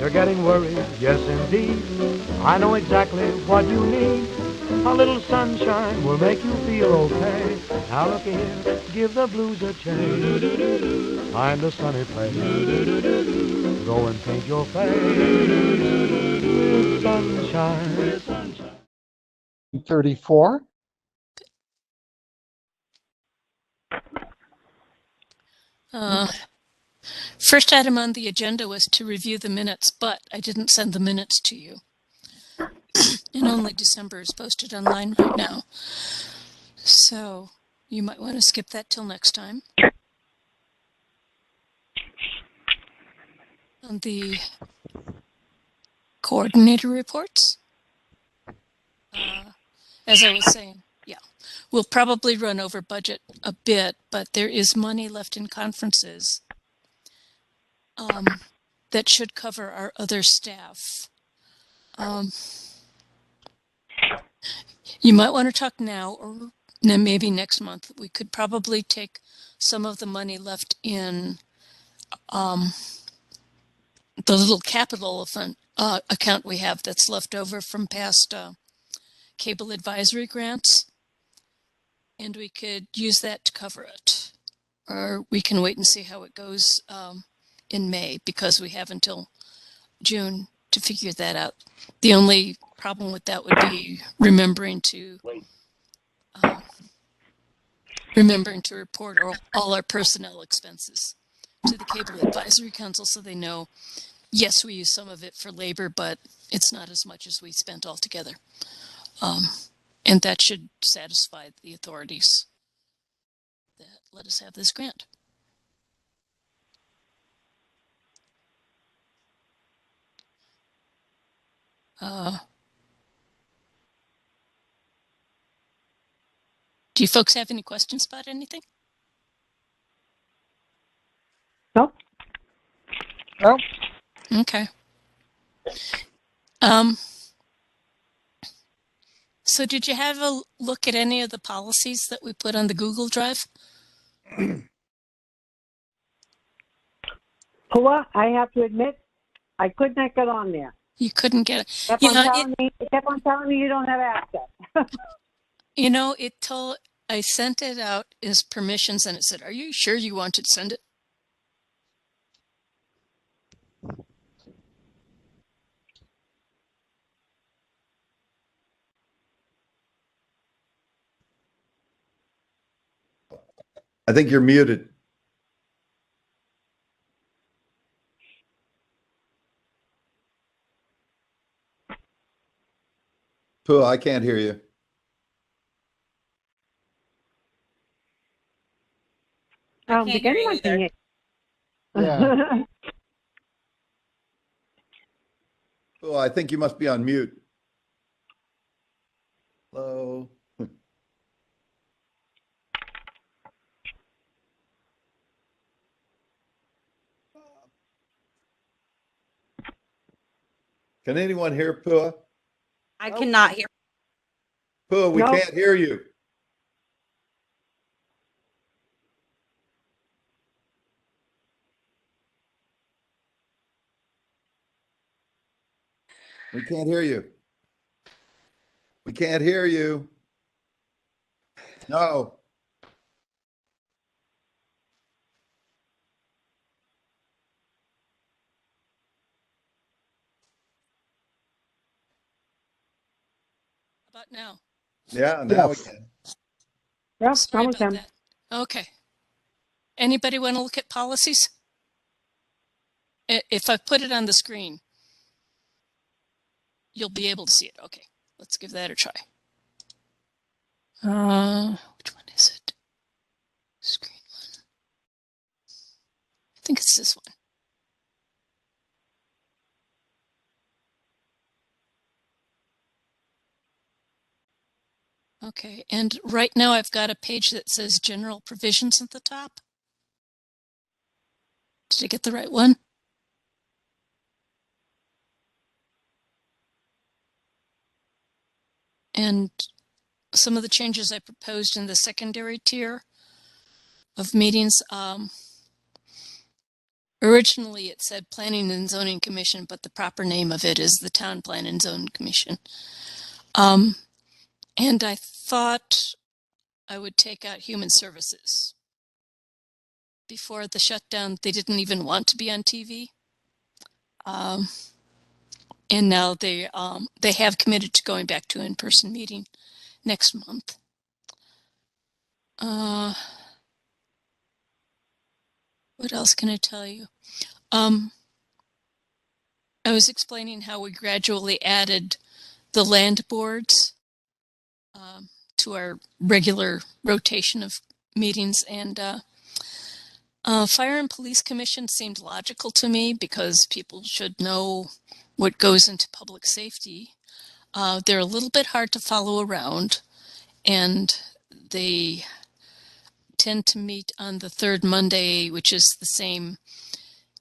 You're getting worried, yes indeed. I know exactly what you need. A little sunshine will make you feel okay. Now look here, give the blues a change. Find a sunny place. Go and paint your face with sunshine. 34. First item on the agenda was to review the minutes, but I didn't send the minutes to you. And only December is posted online right now. So you might want to skip that till next time. On the coordinator reports, as I was saying, yeah, we'll probably run over budget a bit, but there is money left in conferences that should cover our other staff. You might want to talk now or then maybe next month. We could probably take some of the money left in the little capital account we have that's left over from past cable advisory grants, and we could use that to cover it. Or we can wait and see how it goes in May, because we have until June to figure that out. The only problem with that would be remembering to report all our personnel expenses to the Cable Advisory Council, so they know, yes, we use some of it for labor, but it's not as much as we spent altogether. And that should satisfy the authorities that let us have this grant. Do you folks have any questions about anything? No. No. Okay. So did you have a look at any of the policies that we put on the Google Drive? Pua, I have to admit, I could not get on there. You couldn't get it. It kept on telling me you don't have access. You know, I sent it out as permissions, and it said, "Are you sure you want to send it?" I think you're muted. Pooh, I can't hear you. I don't think anyone can hear. Yeah. Pooh, I think you must be on mute. Hello. Can anyone hear Pooh? I cannot hear. Pooh, we can't hear you. We can't hear you. We can't hear you. No. How about now? Yeah, now we can. Yeah, Sorry about that. Okay. Anybody want to look at policies? If I put it on the screen, you'll be able to see it. Okay, let's give that a try. Which one is it? Screen one. I think it's this one. Okay, and right now I've got a page that says general provisions at the top. Did I get the right one? And some of the changes I proposed in the secondary tier of meetings, Originally, it said Planning and Zoning Commission, but the proper name of it is the Town Plan and Zone Commission. And I thought I would take out Human Services. Before the shutdown, they didn't even want to be on TV. And now they have committed to going back to in-person meeting next month. What else can I tell you? I was explaining how we gradually added the land boards to our regular rotation of meetings, and Fire and Police Commission seemed logical to me because people should know what goes into public safety. They're a little bit hard to follow around, and they tend to meet on the third Monday, which is the same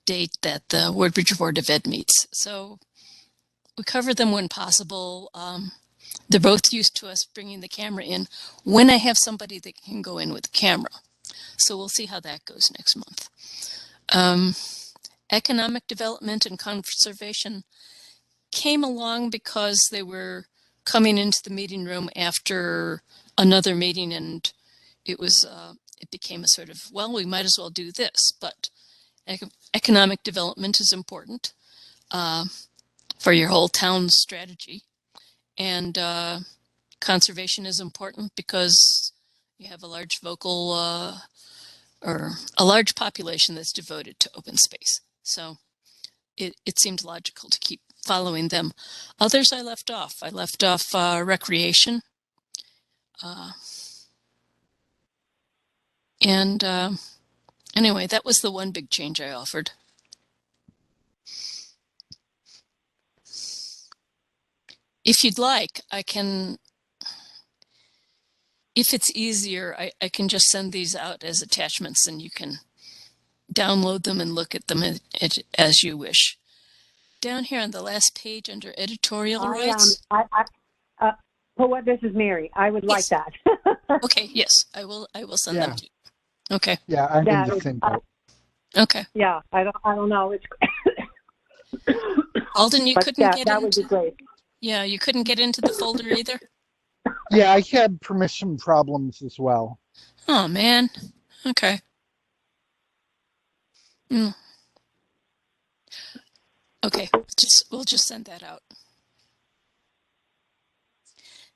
date that the Woodbridge Board of Ed meets. So we cover them when possible. They're both used to us bringing the camera in when I have somebody that can go in with the camera. So we'll see how that goes next month. Economic development and conservation came along because they were coming into the meeting room after another meeting, and it became a sort of, well, we might as well do this. But economic development is important for your whole town strategy, and conservation is important because you have a large or a large population that's devoted to open space. So it seemed logical to keep following them. Others I left off. I left off recreation. Anyway, that was the one big change I offered. If you'd like, I can, if it's easier, I can just send these out as attachments and you can download them and look at them as you wish. Down here on the last page under editorial rights. Poet, this is Mary. I would like that. Okay, yes, I will send them to you. Okay. Yeah, I'm in the same boat. Okay. Yeah, I don't know. It's Alden, you couldn't get that into. would be great. Yeah, you couldn't get into the folder either. Yeah, I had permission problems as well. Oh man. Okay. Okay, we'll just send that out.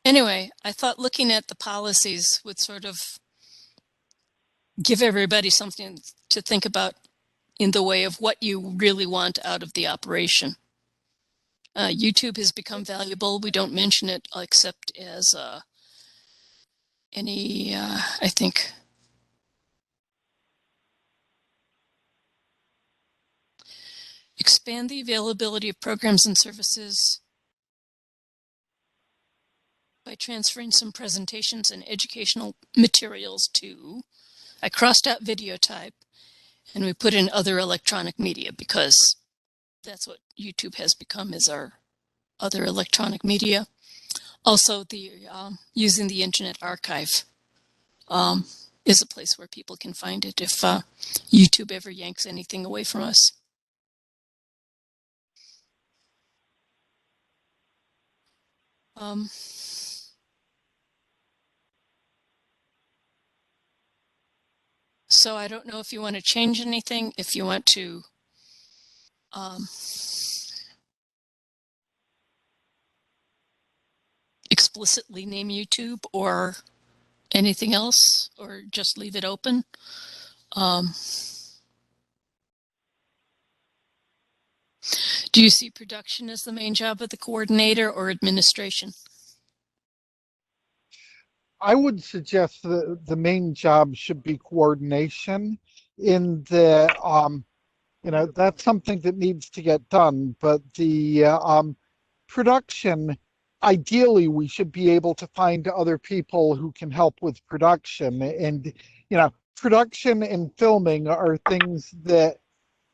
Anyway, I thought looking at the policies would sort of give everybody something to think about in the way of what you really want out of the operation. YouTube has become valuable. We don't mention it except as I think, expand the availability of programs and services by transferring some presentations and educational materials to, I crossed out video type and we put in other electronic media because that's what YouTube has become, is our other electronic media. Also, the using the Internet Archive is a place where people can find it if YouTube ever yanks anything away from us. So I don't know if you want to change anything, if you want to explicitly name YouTube or anything else, or just leave it open. Do you see production as the main job of the coordinator or administration? I would suggest that the main job should be coordination, in the that's something that needs to get done, but the production, ideally we should be able to find other people who can help with production. And production and filming are things that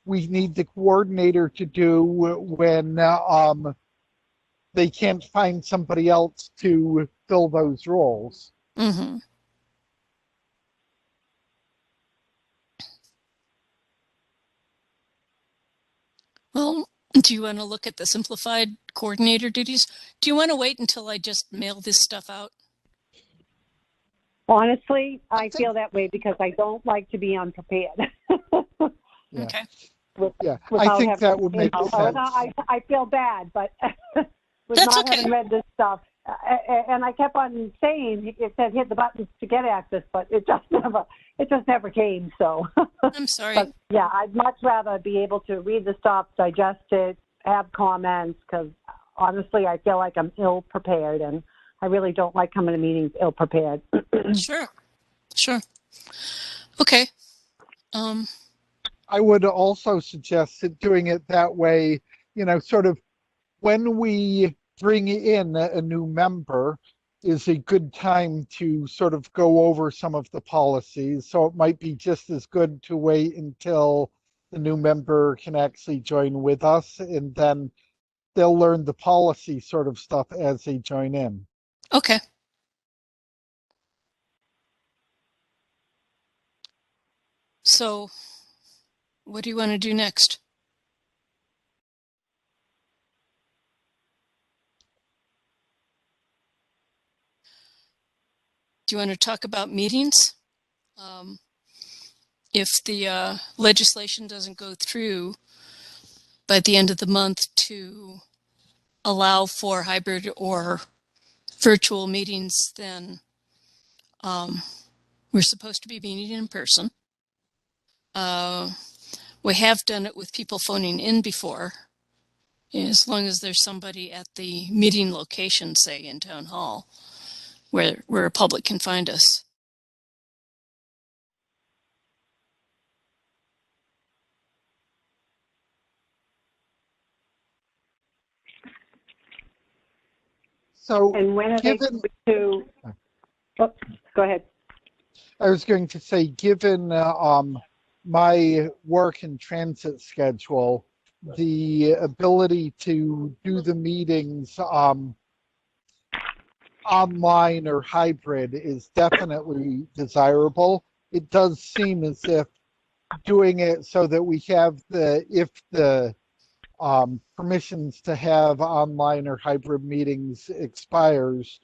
we need the coordinator to do when they can't find somebody else to fill those roles. Mm-hmm. Well, do you want to look at the simplified coordinator duties? Do you want to wait until I just mail this stuff out? Honestly, I think- feel that way because I don't like to be unprepared. Yeah. Okay. Yeah, I Without think having, that would make sense. I feel bad, but with That's not okay. having read this stuff, and I kept on saying it said hit the buttons to get access, but it just never came. So, I'm sorry. but yeah, I'd much rather be able to read the stuff, digest it, have comments, because honestly, I feel like I'm ill prepared, and I really don't like coming to meetings ill prepared. Sure. Sure. Okay. I would also suggest that doing it that way, sort of when we bring in a new member is a good time to sort of go over some of the policies. So it might be just as good to wait until the new member can actually join with us, and then they'll learn the policy sort of stuff as they join in. Okay. So what do you want to do next? Do you want to talk about meetings? If the legislation doesn't go through by the end of the month to allow for hybrid or virtual meetings, then we're supposed to be meeting in person. We have done it with people phoning in before, as long as there's somebody at the meeting location, say in town hall, where a public can find us. So And when are they given, going to? Oh, go ahead. I was going to say, given my work and transit schedule, the ability to do the meetings online or hybrid is definitely desirable. It does seem as if doing it so that we have if the permissions to have online or hybrid meetings expires,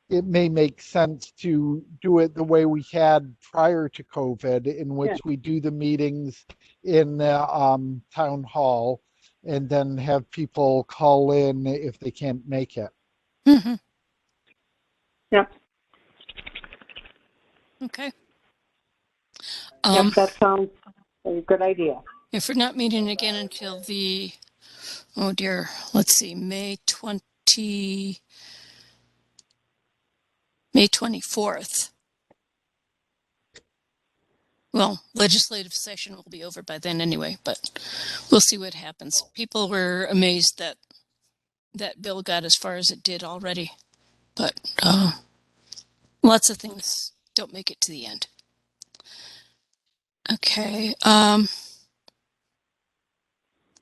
it may make sense to do it the way we had prior to COVID, in which Yeah. we do the meetings in the town hall and then have people call in if they can't make it. Mm-hmm. Yep. Okay. Yep, that sounds a good idea. If we're not meeting again until the, oh dear, let's see, May 24th. Well, legislative session will be over by then anyway, but we'll see what happens. People were amazed that that bill got as far as it did already, but lots of things don't make it to the end. Okay.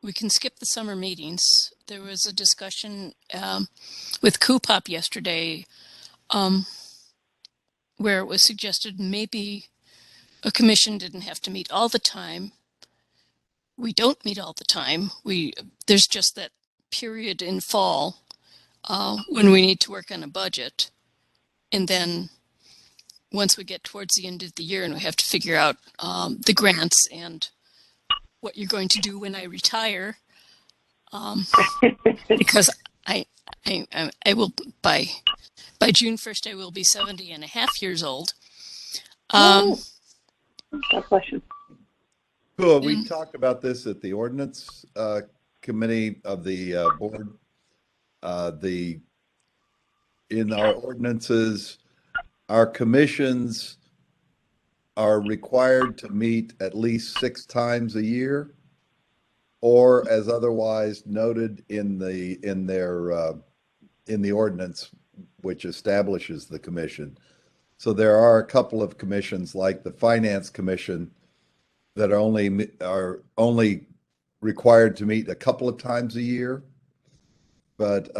We can skip the summer meetings. There was a discussion with Coopop yesterday where it was suggested maybe a commission didn't have to meet all the time. We don't meet all the time. There's just that period in fall when we need to work on a budget. And then once we get towards the end of the year and we have to figure out the grants and what you're going to do when I retire, because I will by June 1st, I will be 70 and a half years old. God bless you. Cool. We talked about this at the ordinance committee of the board. In our ordinances, our commissions are required to meet at least 6 times a year, or as otherwise noted in the ordinance, which establishes the commission. So there are a couple of commissions, like the Finance Commission, that are only required to meet a couple of times a year. But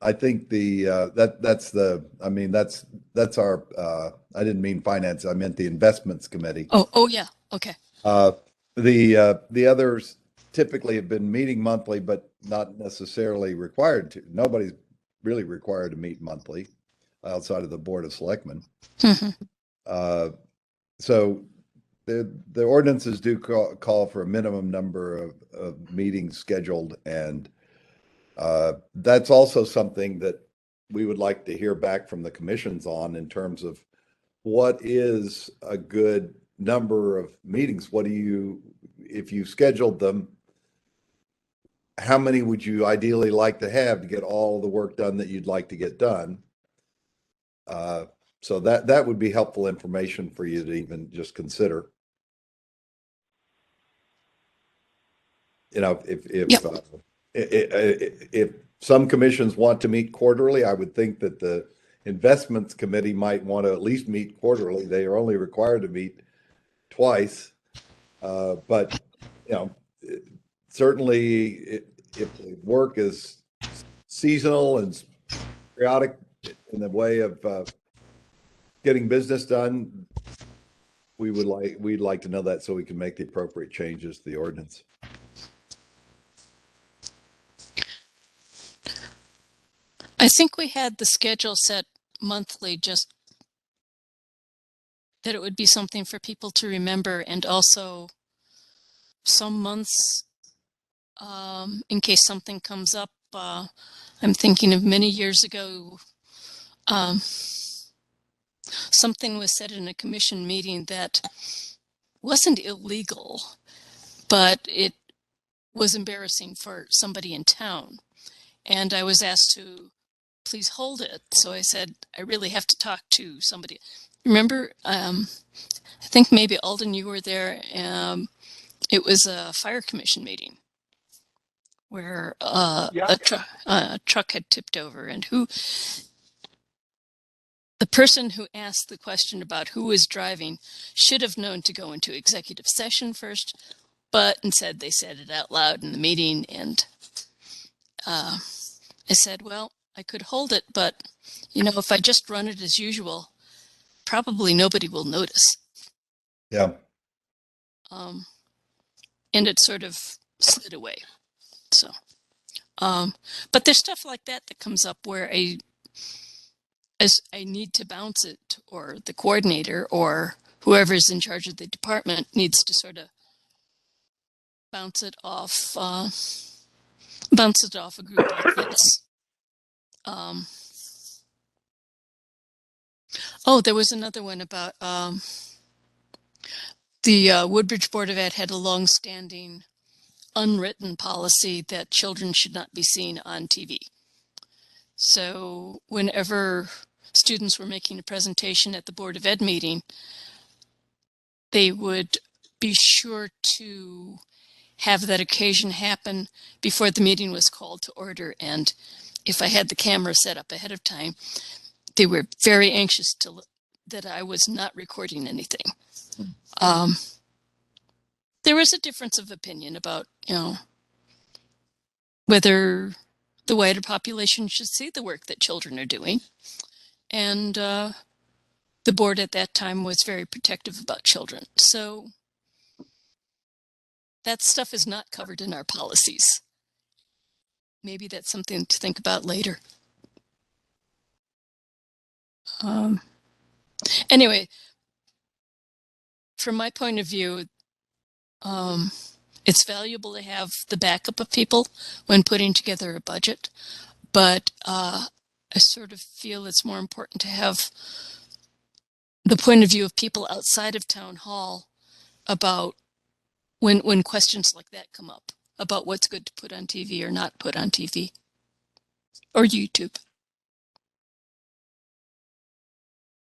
I think that's our I didn't mean finance, I meant the investments committee. Oh yeah, okay. The others, typically have been meeting monthly, but not necessarily required to. Nobody's really required to meet monthly outside of the Board of Selectmen. So the ordinances do call for a minimum number of meetings scheduled, and that's also something that we would like to hear back from the commissions on in terms of what is a good number of meetings. What do you, if you scheduled them, how many would you ideally like to have to get all the work done that you'd like to get done? So that would be helpful information for you to even just consider. You know, if some commissions want to meet quarterly, I would think that the investments committee might want to at least meet quarterly. They are only required to meet twice. But, you know, certainly if the work is seasonal and periodic in the way of getting business done, we'd like to know that so we can make the appropriate changes to the ordinance. I think we had the schedule set monthly, just that it would be something for people to remember, and also some months, in case something comes up. I'm thinking of many years ago, something was said in a commission meeting that wasn't illegal, but it was embarrassing for somebody in town. And I was asked to please hold it. So I said, I really have to talk to somebody. Remember, I think maybe Alden, you were there. It was a fire commission meeting where a truck had tipped over, and the person who asked the question about who was driving should have known to go into executive session first, but instead they said it out loud in the meeting. And I said, well, I could hold it, but you know, if I just run it as usual, probably nobody will notice. Yeah. And it sort of slid away. So, but there's stuff like that comes up where as I need to bounce it, or the coordinator or whoever's in charge of the department needs to sort of bounce it off a group like this. Oh, there was another one about the Woodbridge Board of Ed had a long-standing unwritten policy that children should not be seen on TV. So whenever students were making a presentation at the Board of Ed meeting, they would be sure to have that occasion happen before the meeting was called to order. And if I had the camera set up ahead of time, they were very anxious that I was not recording anything. There was a difference of opinion about, you know, whether the wider population should see the work that children are doing. And the board at that time was very protective about children. So that stuff is not covered in our policies. Maybe that's something to think about later. Anyway, from my point of view, it's valuable to have the backup of people when putting together a budget, but I sort of feel it's more important to have the point of view of people outside of town hall about when questions like that come up about what's good to put on TV or not put on TV or YouTube.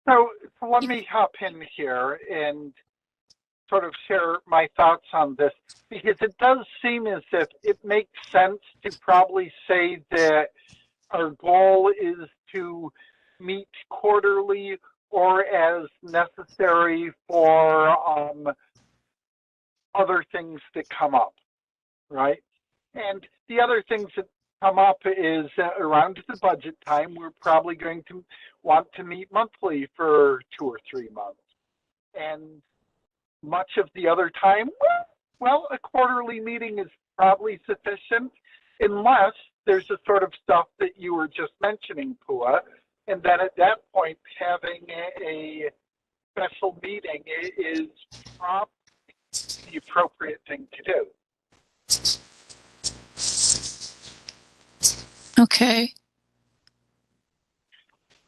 So let me hop in here and sort of share my thoughts on this, because it does seem as if it makes sense to probably say that our goal is to meet quarterly or as necessary for other things that come up, right? And the other things that come up is around the budget time, we're probably going to want to meet monthly for 2 or 3 months. And much of the other time, well, Well, a quarterly meeting is probably sufficient unless there's the sort of stuff that you were just mentioning, Pua. And then at that point, having a special meeting is probably the appropriate thing to do. Okay.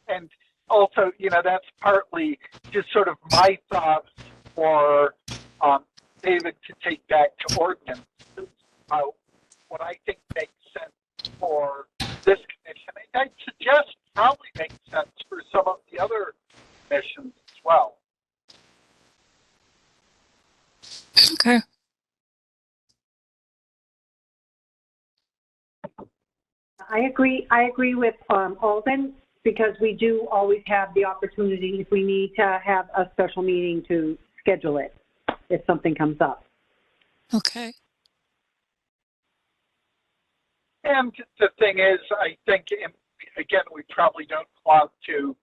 And also, that's partly just sort of my thoughts for David to take back to ordinance about what I think makes sense for this commission. And I'd suggest probably makes sense for some of the other commissions as well. Okay. I agree with Alden, because we do always have the opportunity, if we need to have a special meeting, to schedule it if something comes up. Okay. And the thing is, I think, again, we probably don't want to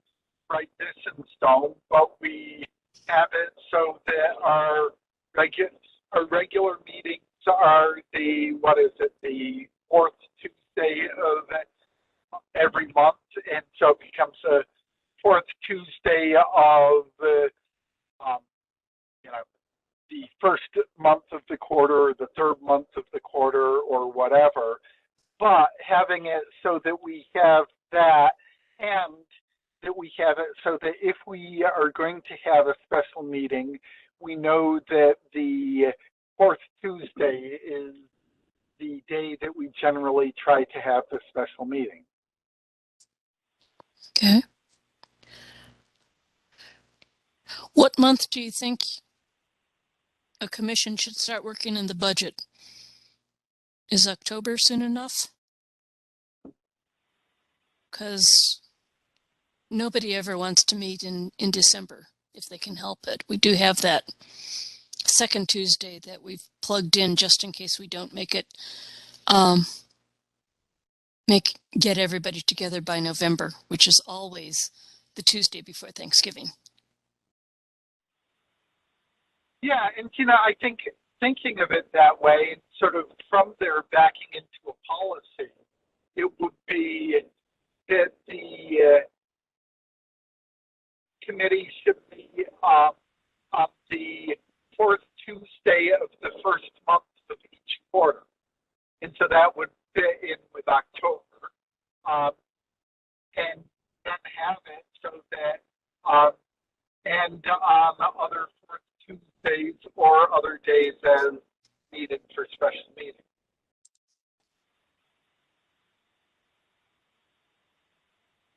write this in stone, but we have it so that our regular meetings are the fourth Tuesday of every month, and so it becomes a fourth Tuesday of the first month of the quarter, or the third month of the quarter, or whatever. But having it so that we have that, and that we have it so that if we are going to have a special meeting, we know that the fourth Tuesday is the day that we generally try to have the special meeting. Okay. What month do you think a commission should start working in the budget? Is October soon enough? Because nobody ever wants to meet in December if they can help it. We do have that second Tuesday that we've plugged in just in case we don't make it, get everybody together by November, which is always the Tuesday before Thanksgiving. Yeah, and I think thinking of it that way, sort of from there backing into a policy, it would be that the committee should be on the fourth Tuesday of the first month of each quarter. And so that would fit in with October. And then have it so that, and on other fourth Tuesdays or other days as needed for special meetings.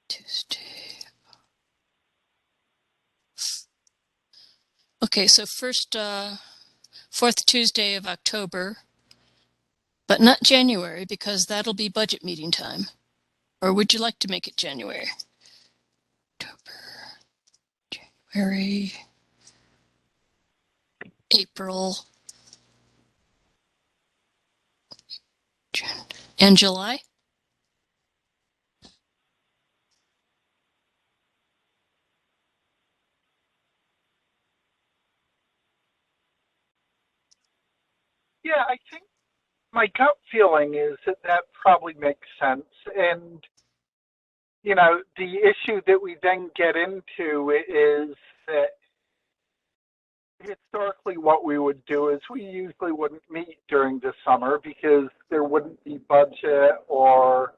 Tuesday. Okay, so fourth Tuesday of October, but not January, because that'll be budget meeting time. Or would you like to make it January? October, January, April, June, and July? Yeah, I think my gut feeling is that that probably makes sense. And, the issue that we then get into is that historically what we would do is we usually wouldn't meet during the summer because there wouldn't be budget or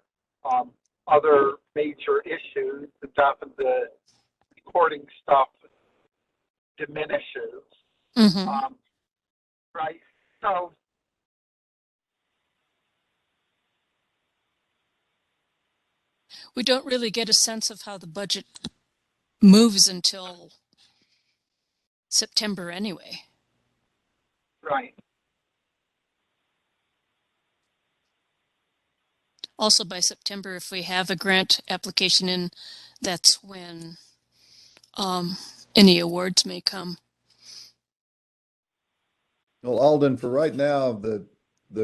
other major issues. And often the recording stuff diminishes. Mm-hmm. Right? So we don't really get a sense of how the budget moves until September anyway. right. Also by September, if we have a grant application in, that's when any awards may come. Well, Alden, for right now, the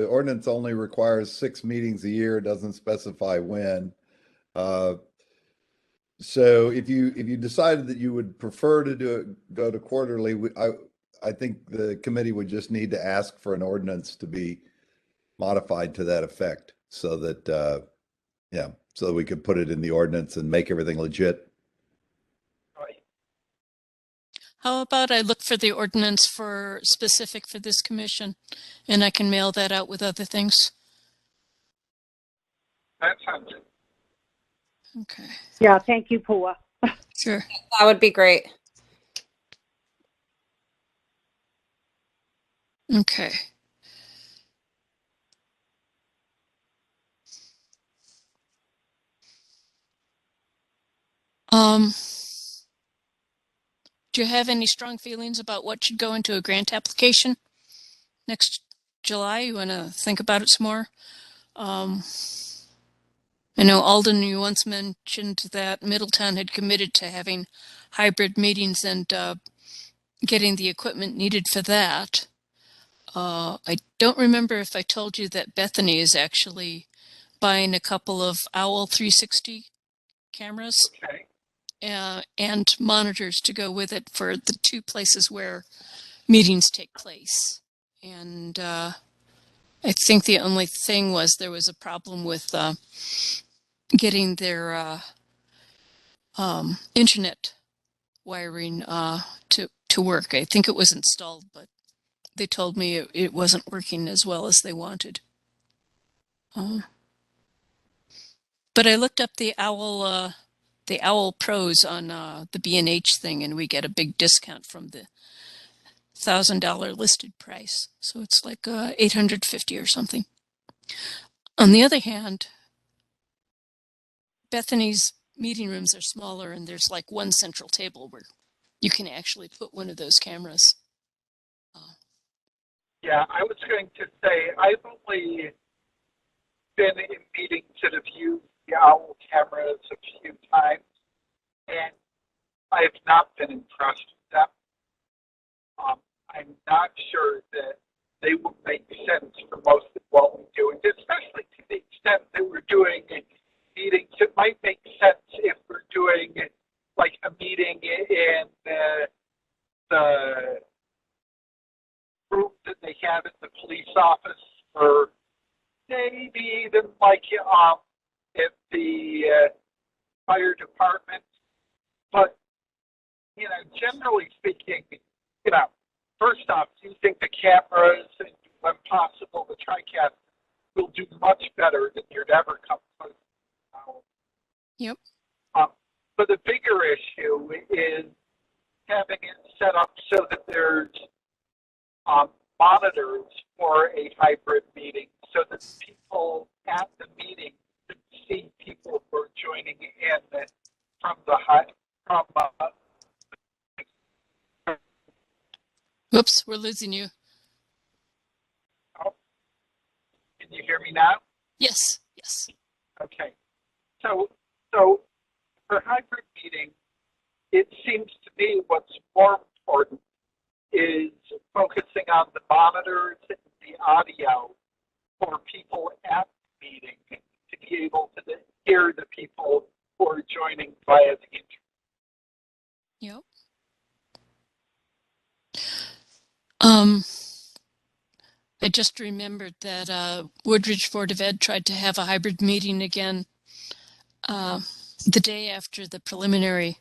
ordinance only requires 6 meetings a year. It doesn't specify when. So if you decided that you would prefer to go to quarterly, I think the committee would just need to ask for an ordinance to be modified to that effect so that, yeah, so that we could put it in the ordinance and make everything legit. How about I look for the ordinance for specific for this commission and I can mail that out with other things? That sounds good. Okay, Yeah, thank you, Pua. sure. That would be great. Okay. Do you have any strong feelings about what should go into a grant application next July? You want to think about it some more? I know Alden, you once mentioned that Middletown had committed to having hybrid meetings and getting the equipment needed for that. I don't remember if I told you that Bethany is actually buying a couple of Owl 360 cameras. Okay. And monitors to go with it for the two places where meetings take place. And I think the only thing was there was a problem with getting their internet wiring to work. I think it was installed, but they told me it wasn't working as well as they wanted. But I looked up the Owl Pros on the B&H thing, and we get a big discount from the $1,000 listed price. So it's like $850 or something. On the other hand, Bethany's meeting rooms are smaller and there's like one central table where you can actually put one of those cameras. Yeah, I was going to say, I've only been in meetings that have used the Owl cameras a few times, and I have not been impressed with them. I'm not sure that they will make sense for most of what we do, and especially to the extent that we're doing meetings. It might make sense if we're doing like a meeting in the room that they have at the police office, or maybe even like at the fire department. But generally speaking, first off, using the cameras and when possible the TriCast will do much better than you'd ever come close to. Yep. But the bigger issue is having it set up so that there's monitors for a hybrid meeting, so that people at the meeting can see people who are joining in from the Whoops, we're losing you. Can you hear me now? Yes, yes. Okay. So for hybrid meeting, it seems to me what's more important is focusing on the monitors and the audio for people at the meeting to be able to hear the people who are joining via the internet. Yep. I just remembered that Woodridge Board of Ed tried to have a hybrid meeting again the day after the preliminary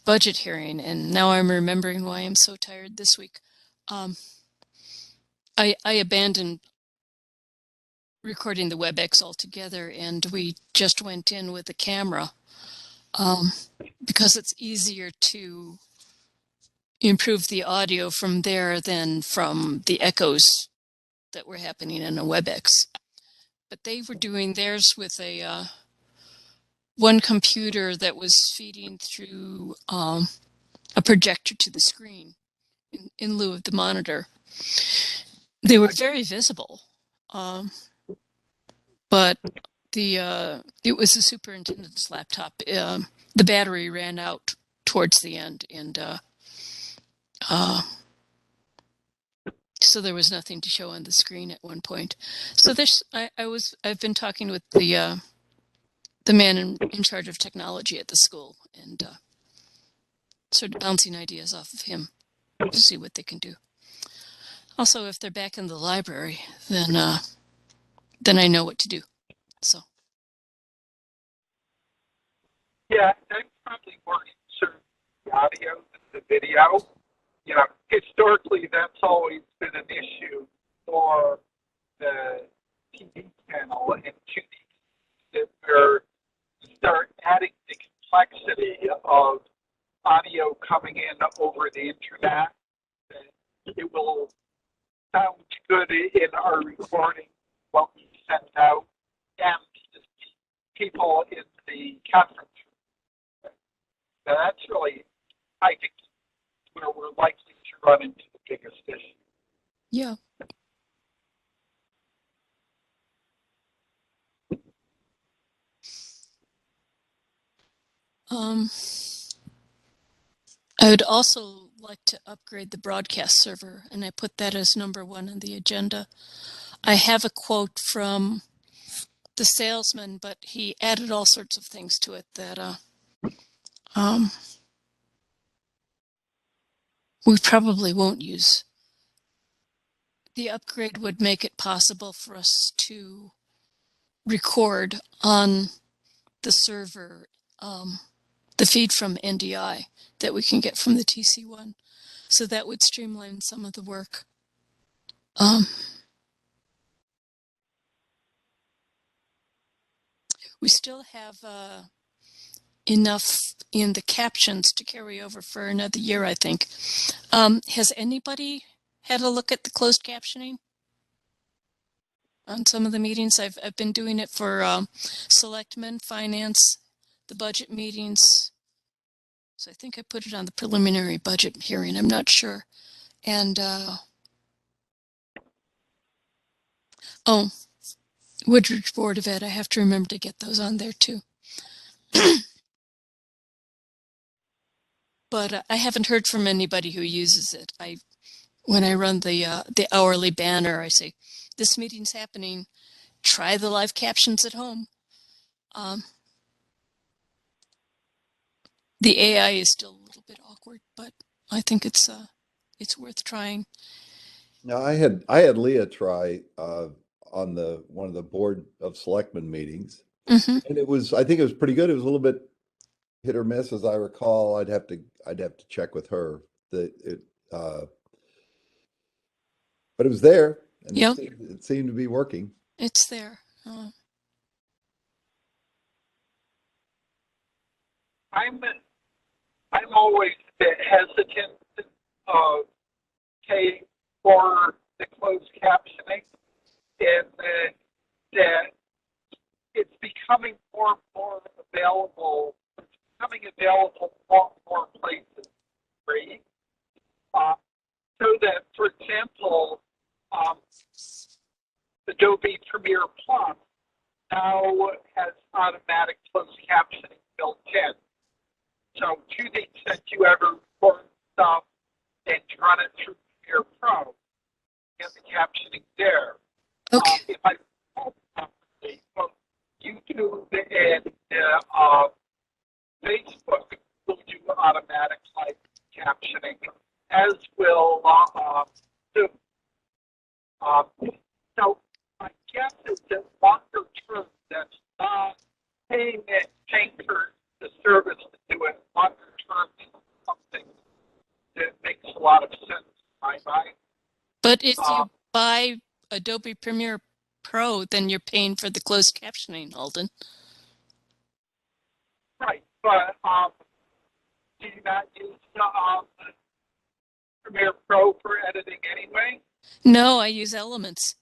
budget hearing, and now I'm remembering why I'm so tired this week. I abandoned recording the WebEx altogether, and we just went in with the camera because it's easier to improve the audio from there than from the echoes that were happening in a WebEx. But they were doing theirs with a one computer that was feeding through a projector to the screen in lieu of the monitor. They were very visible, but it was the superintendent's laptop. The battery ran out towards the end, and so there was nothing to show on the screen at one point. So I've been talking with the man in charge of technology at the school, and sort of bouncing ideas off of him. to see what they can do. Also, if they're back in the library, then I know what to do. So. Yeah, I'm probably more concerned with the audio than the video. You know, historically, that's always been an issue for the TV channel, and to the extent where you start adding the complexity of audio coming in over the internet, then it will sound good in our recording, what we send out, and people in the conference room. Now, that's really, I think, where we're likely to run into the biggest issue. Yeah. I would also like to upgrade the broadcast server, and I put that as number 1 on the agenda. I have a quote from the salesman, but he added all sorts of things to it that we probably won't use. The upgrade would make it possible for us to record on the server the feed from NDI that we can get from the TC1. So that would streamline some of the work. We still have enough in the captions to carry over for another year, I think. Has anybody had a look at the closed captioning on some of the meetings? I've been doing it for Selectmen, Finance, the budget meetings. So I think I put it on the preliminary budget hearing. I'm not sure. And Woodridge Board of Ed. I have to remember to get those on there too. But I haven't heard from anybody who uses it. When I run the hourly banner, I say, "This meeting's happening. Try the live captions at home." The AI is still a little bit awkward, but I think it's worth trying. Now, I had Leah try on one of the board of selectmen meetings, Mm-hmm. and I think it was pretty good. It was a little bit hit or miss, as I recall. I'd have to check with her but it was there, and Yep. it seemed to be working. It's there. I'm always a bit hesitant for the closed captioning, and that it's becoming more and more available. It's becoming available in more places, free. So that, for example, Adobe Premiere Plus now has automatic closed captioning built in. So to the extent you ever record stuff and run it through Premiere Pro, you get the captioning there. Okay. If I properly, YouTube and Facebook will do automatic live captioning, as will Zoom. So my guess is that longer term, that's not paying for the service to do it. Longer term is something that makes a lot of sense in my mind. But if you buy Adobe Premiere Pro, then you're paying for the closed captioning, Alden. Right, but do you not use Premiere Pro for editing anyway? No, I use Elements.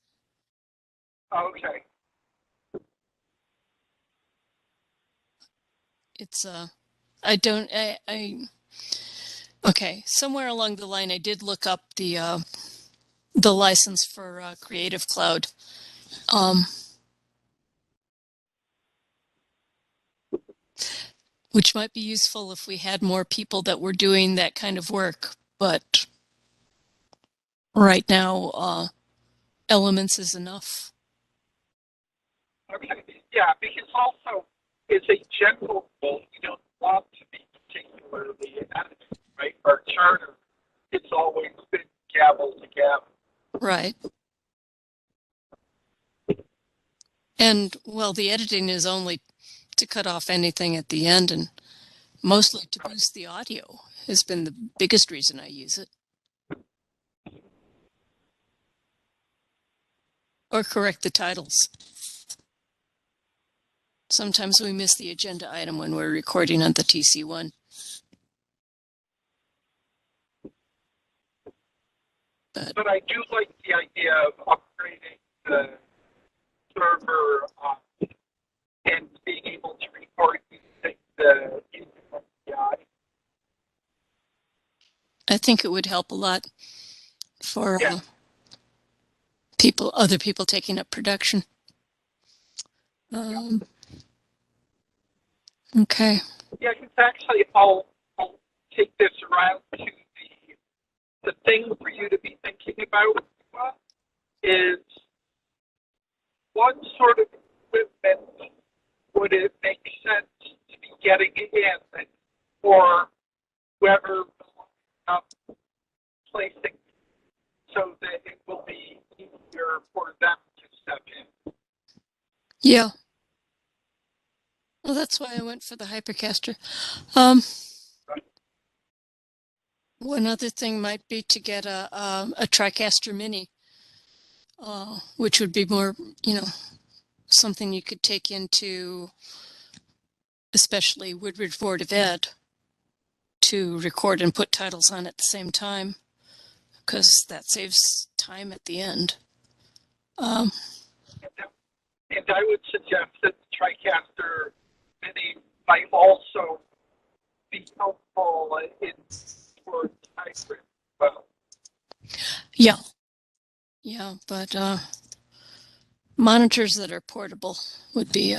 Okay. It's okay, somewhere along the line I did look up the license for Creative Cloud. Which might be useful if we had more people that were doing that kind of work, but right now Elements is enough. Okay. Yeah, because also, as a general rule, you don't want to be particularly edited, right? Our charter it's always been gavel to gavel. Right. And, well, the editing is only to cut off anything at the end, and mostly to boost the audio has been the biggest reason I use it. Or correct the titles. Sometimes we miss the agenda item when we're recording on the TC1. But I do like the idea of upgrading the server and being able to record using the API. I think it would help a lot for Yeah. other people taking up production. Okay. Yeah, it's actually, I'll take this around to the thing for you to be thinking about is what sort of equipment would it make sense to be getting in for whoever up placing so that it will be easier for them to step in. Yeah. Well, that's why I went for the Hypercaster. One other thing might be to get a TriCaster Mini, which would be more, something you could take into, especially Woodbridge Board of Ed, to record and put titles on at the same time, because that saves time at the end. And I would suggest that the TriCaster Mini might also be helpful in for hybrid as well. Yeah, but monitors that are portable would be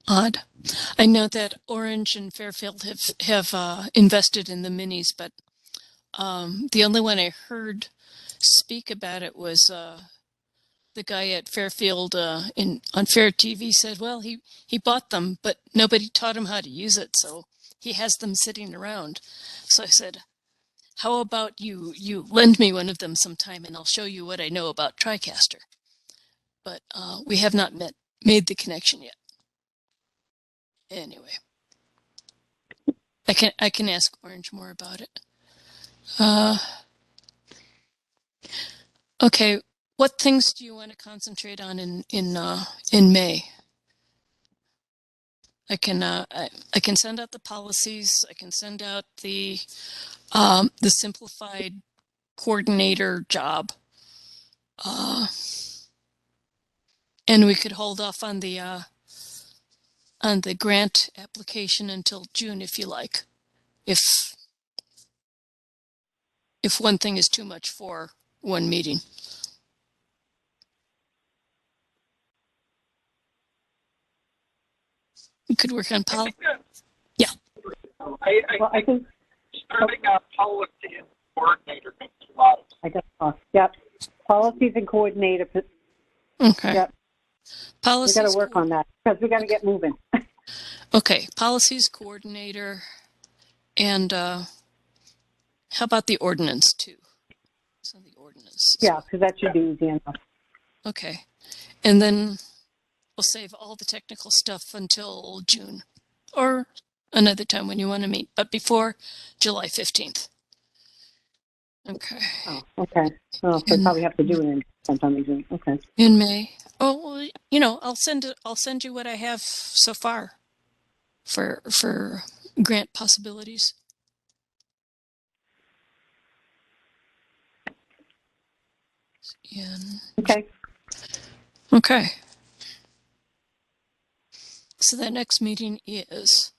odd. I know that Orange and Fairfield have invested in the minis, but the only one I heard speak about it was the guy at Fairfield on Fair TV said, well, he bought them, but nobody taught him how to use it, so he has them sitting around. So I said, how about you lend me one of them sometime and I'll show you what I know about TriCaster. But we have not made the connection yet. Anyway, I can ask Orange more about it. Okay, what things do you want to concentrate on in May? I can send out the policies. I can send out the simplified coordinator job, and we could hold off on the grant application until June if you like. If one thing is too much for one meeting. We could work on policy. Yeah. I think starting on policy and coordinator makes a lot of sense. I guess, yep. Policies and coordinator. Okay. Yep. Policies. We got to work on that because we got to get moving. Okay. Policies coordinator. And how about the ordinance too? So the ordinance. Yeah, because that should be easy enough. Okay. And then we'll save all the technical stuff until June or another time when you want to meet, but before July 15th. Okay. Oh, okay. Oh, so we probably have to do it in sometime in June. Okay. In May. Oh, well, I'll send you what I have so far for grant possibilities. Okay. Okay. So that next meeting is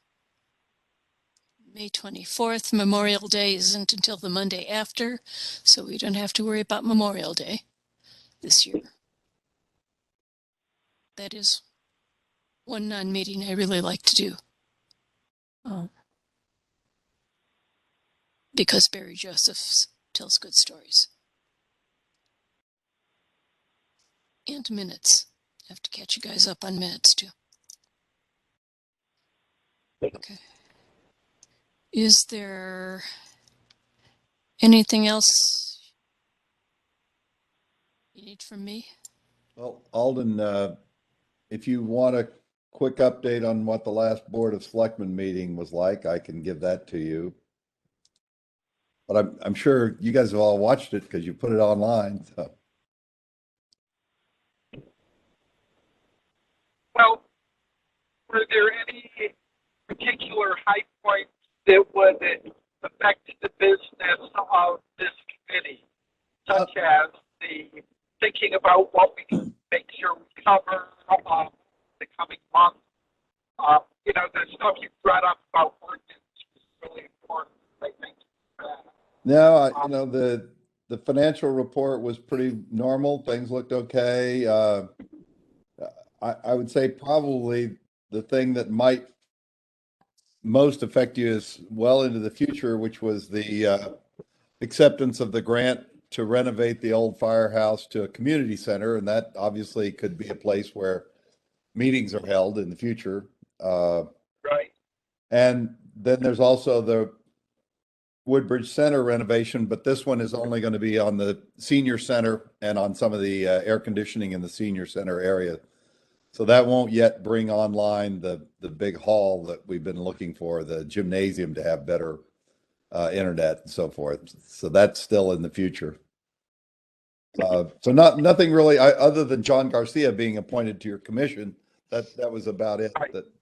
May 24th. Memorial Day isn't until the Monday after, so we don't have to worry about Memorial Day this year. That is one non-meeting I really like to do. Because Barry Joseph tells good stories. And minutes. I have to catch you guys up on minutes too. Okay. Is there Anything else you need from me? Well, Alden, if you want a quick update on what the last Board of Selectmen meeting was like, I can give that to you. But I'm sure you guys have all watched it because you put it online, so. Well, were there any particular high points that would affect the business of this committee, such as the thinking about what we can make sure we cover the coming month? You know, the stuff you brought up about ordinance is really important. I think. No, you know, the financial report was pretty normal. Things looked okay. I would say probably the thing that might most affect you is well into the future, which was the acceptance of the grant to renovate the old firehouse to a community center. And that obviously could be a place where meetings are held in the future. Right. And then there's also the Woodbridge Center renovation, but this one is only going to be on the senior center and on some of the air conditioning in the senior center area. So that won't yet bring online the big hall that we've been looking for, the gymnasium to have better internet and so forth. So that's still in the future. So nothing really other than John Garcia being appointed to your commission. That was about it.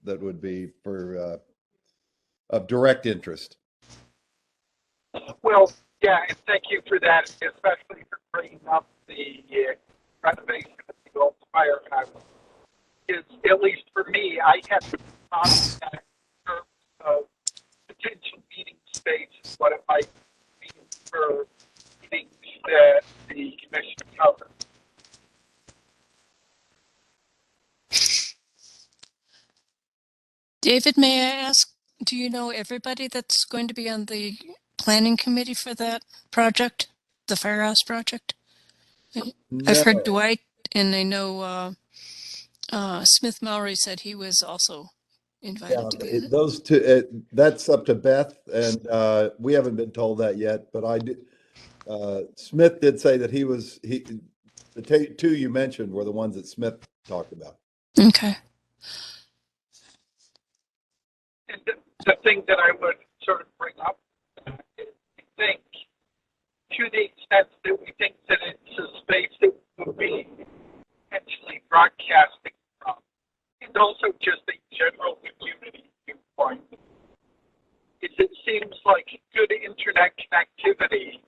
That would be for of direct interest. Well, yeah, and thank you for that, especially for bringing up the renovation of the old firehouse. Is at least for me, I have thought of that in terms of potential meeting space, what it might mean for meetings that the commission covers. David, may I ask, do you know everybody that's going to be on the planning committee for that project, the firehouse project? I've heard No. Dwight, and I know Smith Mallory said he was also invited Yeah, to be in it. those two, that's up to Beth, and we haven't been told that yet, but I did, Smith did say that the two you mentioned were the ones that Smith talked about. Okay. And the thing that I would sort of bring up is I think to the extent that we think that it's a space that would be potentially broadcasting from, and also just a general community viewpoint, is it seems like good internet connectivity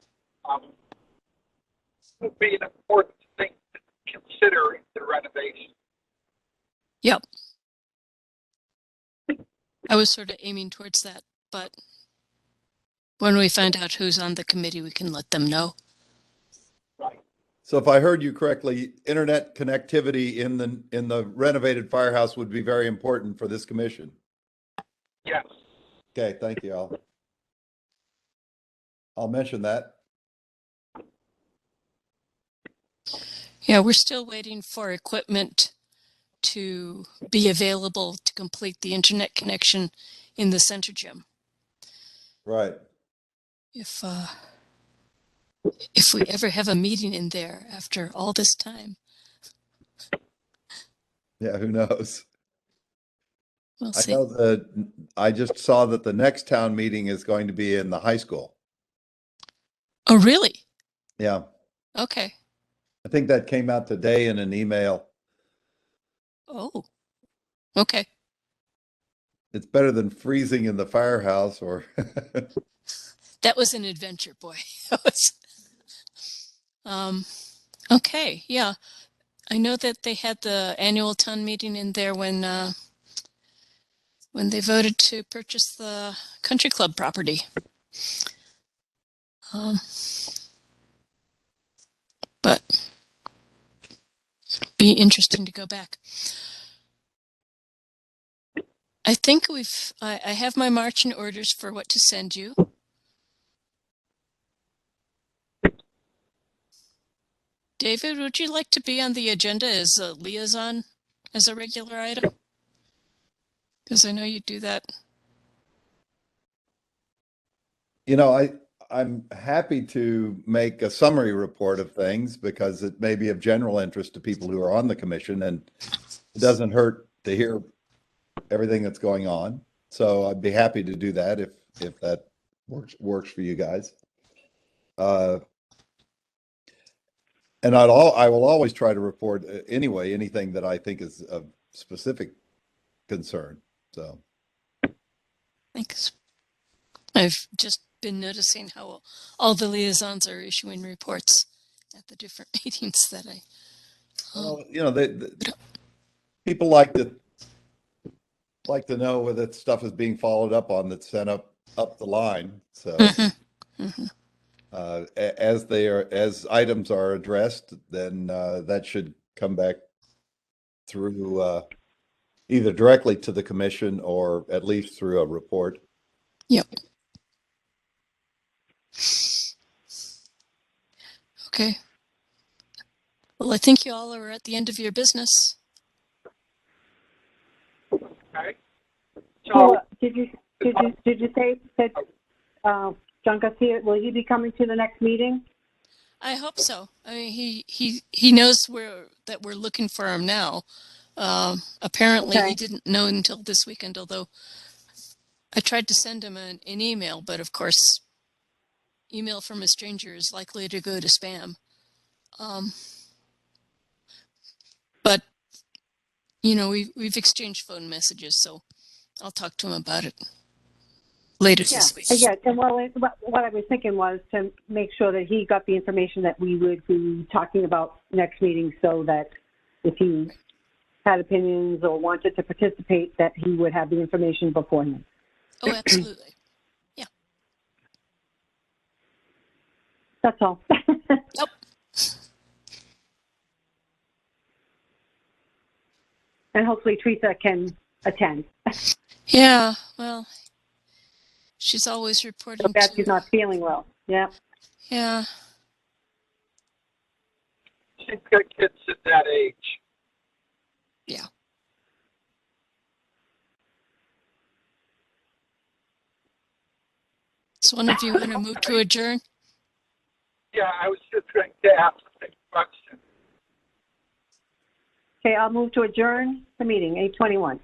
would be an important thing to consider in the renovation. Yep. I was sort of aiming towards that, but when we find out who's on the committee, we can let them know. Right. So if I heard you correctly, internet connectivity in the renovated firehouse would be very important for this commission. Yes. Okay, thank you. I'll mention that. Yeah, we're still waiting for equipment to be available to complete the internet connection in the center gym. Right. If we ever have a meeting in there after all this time, Yeah, who knows? we'll I see. know I just saw that the next town meeting is going to be in the high school. Oh, really? Yeah. Okay. I think that came out today in an email. Oh, okay. It's better than freezing in the firehouse or. That was an adventure, boy. Okay, yeah. I know that they had the annual town meeting in there when they voted to purchase the country club property. But be interesting to go back. I think I have my marching orders for what to send you. David, would you like to be on the agenda as a liaison, as a regular item? Because I know you do that. You know, I'm happy to make a summary report of things because it may be of general interest to people who are on the commission, and it doesn't hurt to hear everything that's going on. So I'd be happy to do that if that works for you guys. And I will always try to report anyway anything that I think is of specific concern. So Thanks. I've just been noticing how all the liaisons are issuing reports at the different meetings that I. well, you know, people like to know whether stuff is being followed up on that's sent up the line. So as items are addressed, then that should come back through either directly to the commission or at least through a report. Yep. Okay. Well, I think you all are at the end of your business. Okay. So, Did you say that John Garcia, will he be coming to the next meeting? I hope so. I mean, he knows that we're looking for him now. Apparently, Okay. he didn't know until this weekend, although I tried to send him an email, but of course, email from a stranger is likely to go to spam. But you know, we've exchanged phone messages, so I'll talk to him about it later this week. Yeah, and what I was thinking was to make sure that he got the information that we would be talking about next meeting, so that if he had opinions or wanted to participate, that he would have the information beforehand. Oh, absolutely. Yeah. That's all. Yep. And hopefully Teresa can attend. Yeah. Well, she's always reporting. So bad she's not feeling well. Yeah. Yeah. she's got kids at that age. Yeah. So one of you want to move to adjourn? Yeah, I was just going to ask a question. Okay, I'll move to adjourn the meeting, 8:21.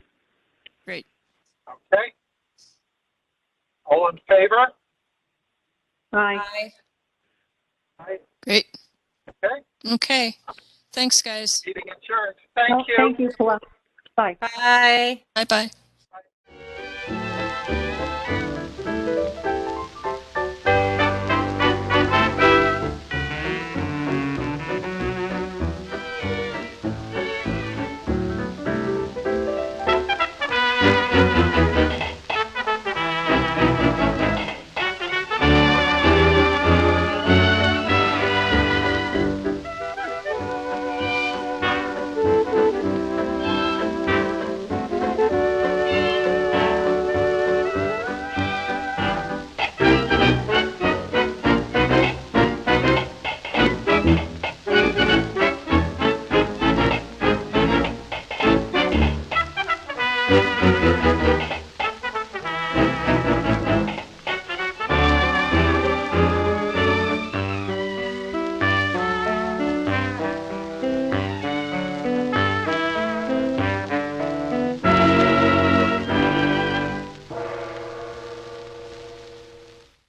Great. Okay. All in favor? Aye. Aye. Great. Okay. Okay. Thanks, guys. Meeting adjourned. Thank you. Thank you, Paula. Bye. Bye. Bye-bye.